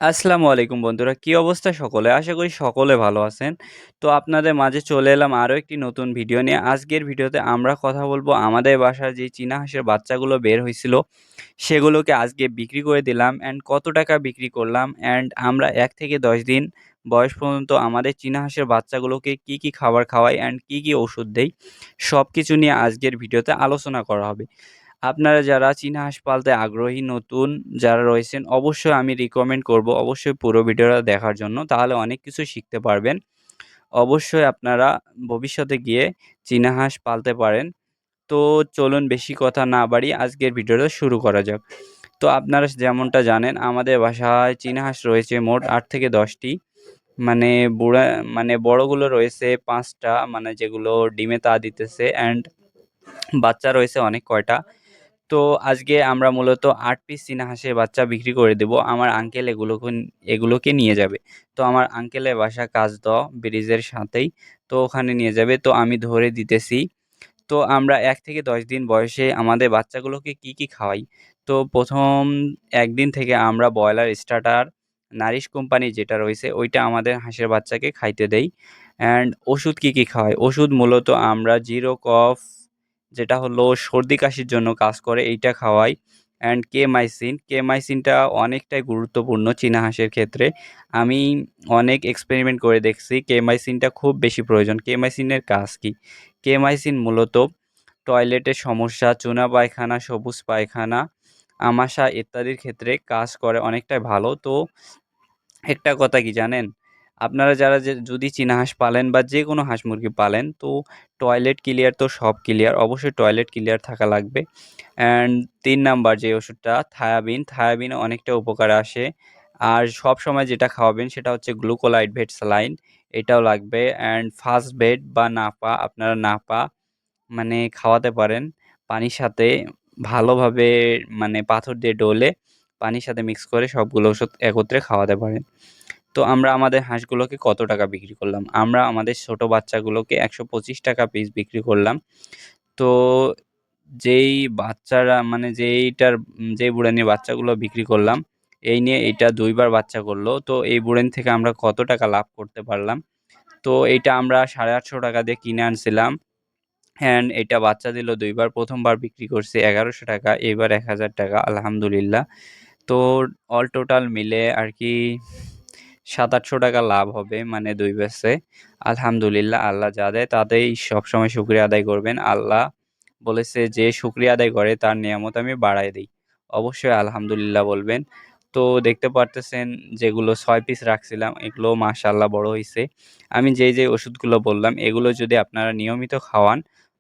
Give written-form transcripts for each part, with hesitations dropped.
আসসালামু আলাইকুম বন্ধুরা, কি অবস্থা সকলে? আশা করি সকলে ভালো আছেন। তো আপনাদের মাঝে চলে এলাম আরও একটি নতুন ভিডিও নিয়ে। আজকের ভিডিওতে আমরা কথা বলবো আমাদের বাসার যে চীনা হাঁসের বাচ্চাগুলো বের হইছিল, সেগুলোকে আজকে বিক্রি করে দিলাম অ্যান্ড কত টাকা বিক্রি করলাম অ্যান্ড আমরা ১ থেকে ১০ দিন বয়স পর্যন্ত আমাদের চীনা হাঁসের বাচ্চাগুলোকে কি খাবার খাওয়াই অ্যান্ড কি ওষুধ দেই, সবকিছু নিয়ে আজকের ভিডিওতে আলোচনা করা হবে। আপনারা যারা চীনা হাঁস পালতে আগ্রহী নতুন যারা রয়েছেন, অবশ্যই আমি রিকমেন্ড করব অবশ্যই পুরো ভিডিওটা দেখার জন্য। তাহলে অনেক কিছু শিখতে পারবেন। অবশ্যই আপনারা ভবিষ্যতে গিয়ে চীনা হাঁস পালতে পারেন। তো চলুন বেশি কথা না বাড়িয়ে আজকের ভিডিওটা শুরু করা যাক। তো আপনারা যেমনটা জানেন আমাদের বাসায় চীনা হাঁস রয়েছে মোট ৮ থেকে ১০ টি। মানে বুড়া মানে বড়গুলো রয়েছে ৫ টা, মানে যেগুলো ডিমে তা দিতেছে অ্যান্ড বাচ্চা রয়েছে অনেক কয়টা। তো আজকে আমরা মূলত ৮ পিস চীনা হাঁসের বাচ্চা বিক্রি করে দেব। আমার আঙ্কেল এগুলোকে নিয়ে যাবে। তো আমার আঙ্কেলের বাসা কাজদহ ব্রিজের সাথেই। তো ওখানে নিয়ে যাবে। তো আমি ধরে দিতেছি। তো আমরা ১ থেকে ১০ দিন বয়সে আমাদের বাচ্চাগুলোকে কি খাওয়াই? তো ১ম ১ দিন থেকে আমরা ব্রয়লার স্টার্টার, নারিশ কোম্পানি যেটা রয়েছে ওইটা আমাদের হাঁসের বাচ্চাকে খাইতে দেই। অ্যান্ড ওষুধ কি খাওয়াই? ওষুধ মূলত আমরা জিরো কফ, যেটা হলো সর্দি কাশির জন্য কাজ করে, এইটা খাওয়াই। অ্যান্ড কেমাইসিনটা অনেকটাই গুরুত্বপূর্ণ চীনা হাঁসের ক্ষেত্রে। আমি অনেক এক্সপেরিমেন্ট করে দেখছি কেমাইসিনটা খুব বেশি প্রয়োজন। কেমাইসিনের কাজ কি? কেমাইসিন মূলত টয়লেটের সমস্যা, চুনা পায়খানা, সবুজ পায়খানা, আমাশা ইত্যাদির ক্ষেত্রে কাজ করে অনেকটাই ভালো। তো একটা কথা কি জানেন? আপনারা যারা যদি চীনা হাঁস পালেন বা যেকোনো হাঁস মুরগি পালেন, তো টয়লেট ক্লিয়ার তো সব ক্লিয়ার। অবশ্যই টয়লেট ক্লিয়ার থাকা লাগবে। অ্যান্ড ৩ নাম্বার যে ওষুধটা থায়াবিন অনেকটা উপকারে আসে। আর সবসময় যেটা খাওয়াবেন সেটা হচ্ছে গ্লুকোলাইট ভেট স্যালাইন, এটাও লাগবে। অ্যান্ড ফার্স্ট বেড বা নাপা, আপনারা নাপা মানে খাওয়াতে পারেন পানির সাথে ভালোভাবে, মানে পাথর দিয়ে ডলে পানির সাথে মিক্স করে সবগুলো ওষুধ একত্রে খাওয়াতে পারেন। তো আমরা আমাদের হাঁসগুলোকে কত টাকা বিক্রি করলাম? আমরা আমাদের ছোট বাচ্চাগুলোকে ৳১২৫ পিস বিক্রি করলাম। তো যেই বাচ্চারা মানে যেই বুড়ানির বাচ্চাগুলো বিক্রি করলাম, এই নিয়ে এইটা ২ বার বাচ্চা করলো। তো এই বুড়ানি থেকে আমরা কত টাকা লাভ করতে পারলাম? তো এইটা আমরা ৳৮৫০ দিয়ে কিনে আনছিলাম। অ্যান্ড এটা বাচ্চা দিল ২ বার। ১ম বার বিক্রি করছি ৳১১০০, এইবার ৳১০০০, আলহামদুলিল্লাহ। তো অল টোটাল মিলে আরকি ৳৭০০-৮০০ লাভ হবে, মানে ২ ব্যাচে। আলহামদুলিল্লাহ, আল্লাহ যা দেয় তাতেই সবসময় শুকরিয়া আদায় করবেন। আল্লাহ বলেছে যে শুকরিয়া আদায় করে তার নিয়ামত আমি বাড়ায় দেই। অবশ্যই আলহামদুলিল্লাহ বলবেন। তো দেখতে পারতেছেন যেগুলো ৬ পিস রাখছিলাম এগুলো মাশাআল্লাহ বড় হইছে। আমি যেই ওষুধগুলো বললাম এগুলো যদি আপনারা নিয়মিত খাওয়ান,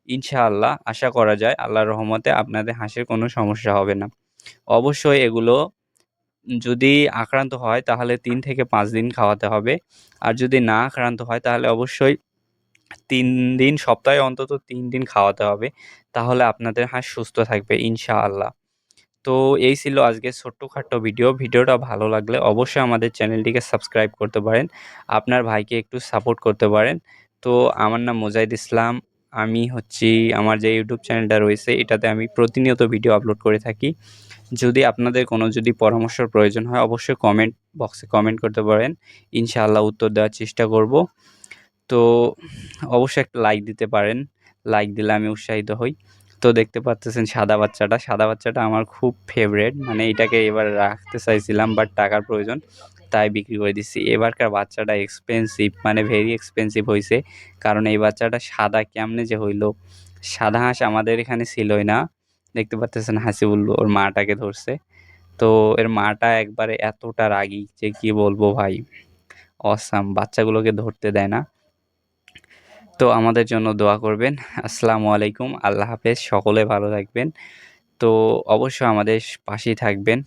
ইনশাআল্লাহ আশা করা যায় আল্লাহর রহমতে আপনাদের হাঁসের কোনো সমস্যা হবে না। অবশ্যই এগুলো যদি আক্রান্ত হয় তাহলে ৩ থেকে ৫ দিন খাওয়াতে হবে। আর যদি না আক্রান্ত হয় তাহলে অবশ্যই ৩ দিন, সপ্তাহে অন্তত ৩ দিন খাওয়াতে হবে। তাহলে আপনাদের হাঁস সুস্থ থাকবে ইনশাআল্লাহ। তো এই ছিল আজকের ছোট্টখাট্টো ভিডিও। ভিডিওটা ভালো লাগলে অবশ্যই আমাদের চ্যানেলটিকে সাবস্ক্রাইব করতে পারেন। আপনার ভাইকে একটু সাপোর্ট করতে পারেন। তো আমার নাম মোজাহিদ ইসলাম। আমি হচ্ছি, আমার যে ইউটিউব চ্যানেলটা রয়েছে এটাতে আমি প্রতিনিয়ত ভিডিও আপলোড করে থাকি। যদি আপনাদের কোনো পরামর্শের প্রয়োজন হয় অবশ্যই কমেন্ট বক্সে কমেন্ট করতে পারেন। ইনশাআল্লাহ উত্তর দেওয়ার চেষ্টা করব। তো অবশ্যই একটা লাইক দিতে পারেন। লাইক দিলে আমি উৎসাহিত হই। তো দেখতে পারতেছেন সাদা বাচ্চাটা আমার খুব ফেভারেট। মানে এটাকে এবার রাখতে চাইছিলাম বাট টাকার প্রয়োজন। তাই বিক্রি করে দিচ্ছি। এবারকার বাচ্চাটা এক্সপেনসিভ, মানে ভেরি এক্সপেনসিভ হইছে। কারণ এই বাচ্চাটা সাদা কেমনে যে হইলো? সাদা হাঁস আমাদের এখানে ছিলই না। দেখতে পারতেছেন হাসিবুল ওর মাটাকে ধরছে। তো এর মাটা একবারে এতটা রাগী যে কি বলবো ভাই! অসাম, বাচ্চাগুলোকে ধরতে দেয় না। তো আমাদের জন্য দোয়া করবেন। আসসালামু আলাইকুম। আল্লাহ হাফেজ। সকলে ভালো থাকবেন। তো অবশ্যই আমাদের পাশেই থাকবেন।